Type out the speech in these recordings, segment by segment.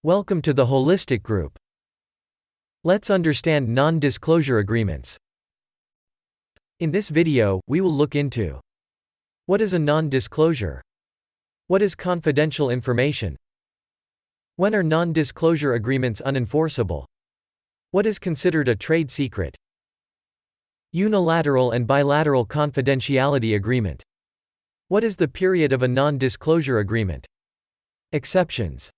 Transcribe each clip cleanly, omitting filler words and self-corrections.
Welcome to the Holistic Group. Let's understand non-disclosure agreements. In this video, we will look into what is a non-disclosure? What is confidential information? When are non-disclosure agreements unenforceable? What is considered a trade secret? Unilateral and bilateral confidentiality agreement. What is the period of a non-disclosure agreement? Exceptions.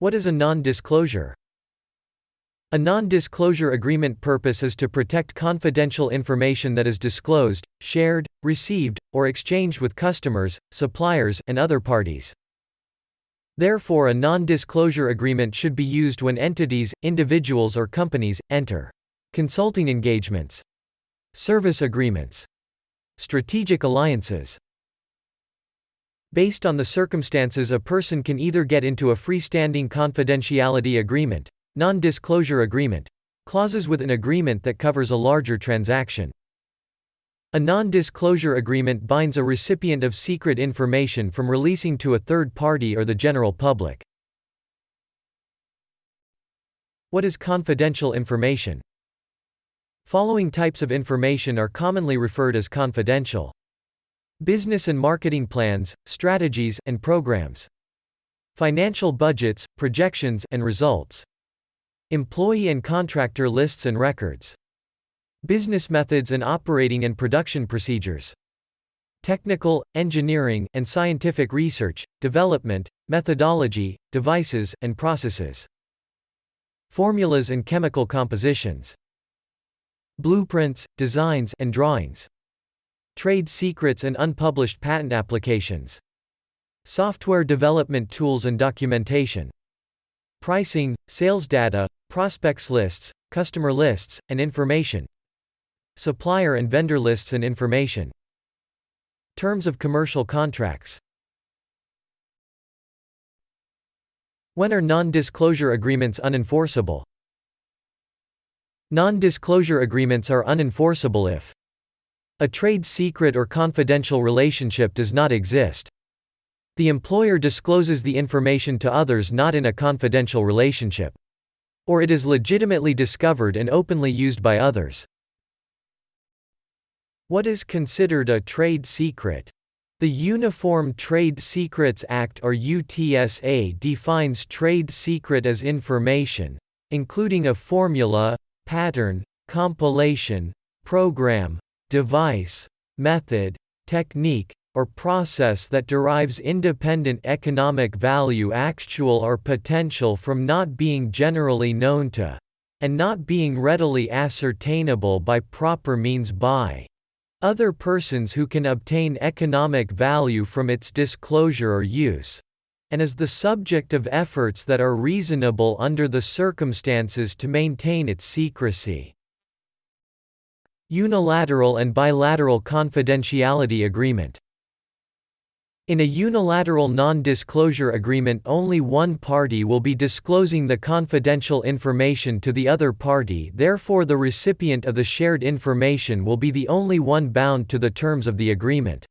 What is a non-disclosure? A non-disclosure agreement purpose is to protect confidential information that is disclosed, shared, received, or exchanged with customers, suppliers, and other parties. Therefore, a non-disclosure agreement should be used when entities, individuals, or companies enter consulting engagements, service agreements, strategic alliances. Based on the circumstances, a person can either get into a freestanding confidentiality agreement, non-disclosure agreement, clauses with an agreement that covers a larger transaction. A non-disclosure agreement binds a recipient of secret information from releasing to a third party or the general public. What is confidential information? Following types of information are commonly referred as confidential: business and marketing plans, strategies, and programs; financial budgets, projections, and results; employee and contractor lists and records; business methods and operating and production procedures; technical, engineering, and scientific research, development, methodology, devices, and processes; formulas and chemical compositions; blueprints, designs, and drawings; trade secrets and unpublished patent applications; software development tools and documentation; pricing, sales data, prospects lists, customer lists, and information; supplier and vendor lists and information; terms of commercial contracts. When are non-disclosure agreements unenforceable? Non-disclosure agreements are unenforceable if a trade secret or confidential relationship does not exist, the employer discloses the information to others not in a confidential relationship, or it is legitimately discovered and openly used by others. What is considered a trade secret? The Uniform Trade Secrets Act or UTSA defines trade secret as information, including a formula, pattern, compilation, program, device, method, technique, or process that derives independent economic value, actual or potential, from not being generally known to, and not being readily ascertainable by proper means by, other persons who can obtain economic value from its disclosure or use, and is the subject of efforts that are reasonable under the circumstances to maintain its secrecy. Unilateral and bilateral confidentiality agreement. In a unilateral non-disclosure agreement, only one party will be disclosing the confidential information to the other party, therefore the recipient of the shared information will be the only one bound to the terms of the agreement.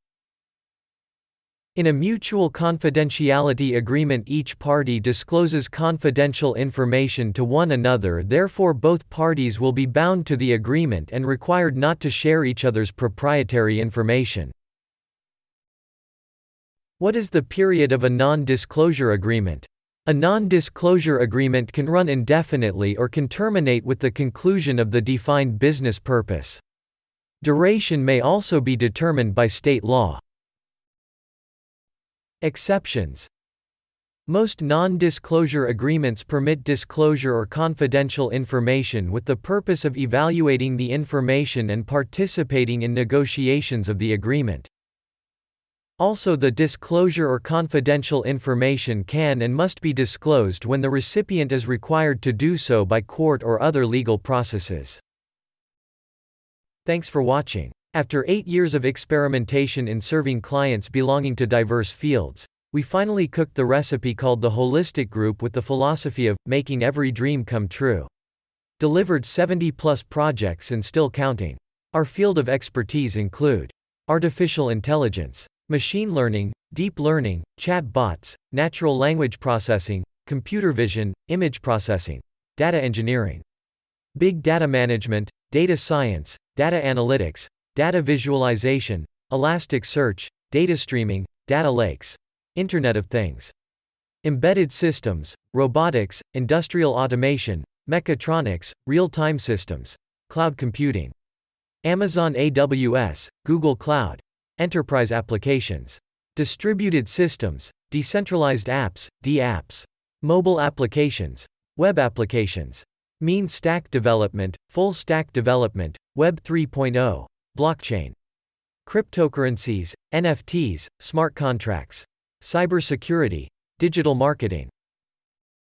In a mutual confidentiality agreement, each party discloses confidential information to one another, therefore both parties will be bound to the agreement and required not to share each other's proprietary information. What is the period of a non-disclosure agreement? A non-disclosure agreement can run indefinitely or can terminate with the conclusion of the defined business purpose. Duration may also be determined by state law. Exceptions. Most non-disclosure agreements permit disclosure or confidential information with the purpose of evaluating the information and participating in negotiations of the agreement. Also, the disclosure or confidential information can and must be disclosed when the recipient is required to do so by court or other legal processes. Thanks for watching. After 8 years of experimentation in serving clients belonging to diverse fields, we finally cooked the recipe called the Holistic Group with the philosophy of making every dream come true. Delivered 70+ projects and still counting. Our field of expertise include artificial intelligence, machine learning, deep learning, chat bots, natural language processing, computer vision, image processing, data engineering, big data management, data science, data analytics, data visualization, elastic search, data streaming, data lakes, Internet of Things, embedded systems, robotics, industrial automation, mechatronics, real-time systems, cloud computing, Amazon AWS, Google Cloud, enterprise applications, distributed systems, decentralized apps, DApps, mobile applications, web applications, mean stack development, full stack development, Web 3.0, blockchain, cryptocurrencies, NFTs, smart contracts, cybersecurity, digital marketing.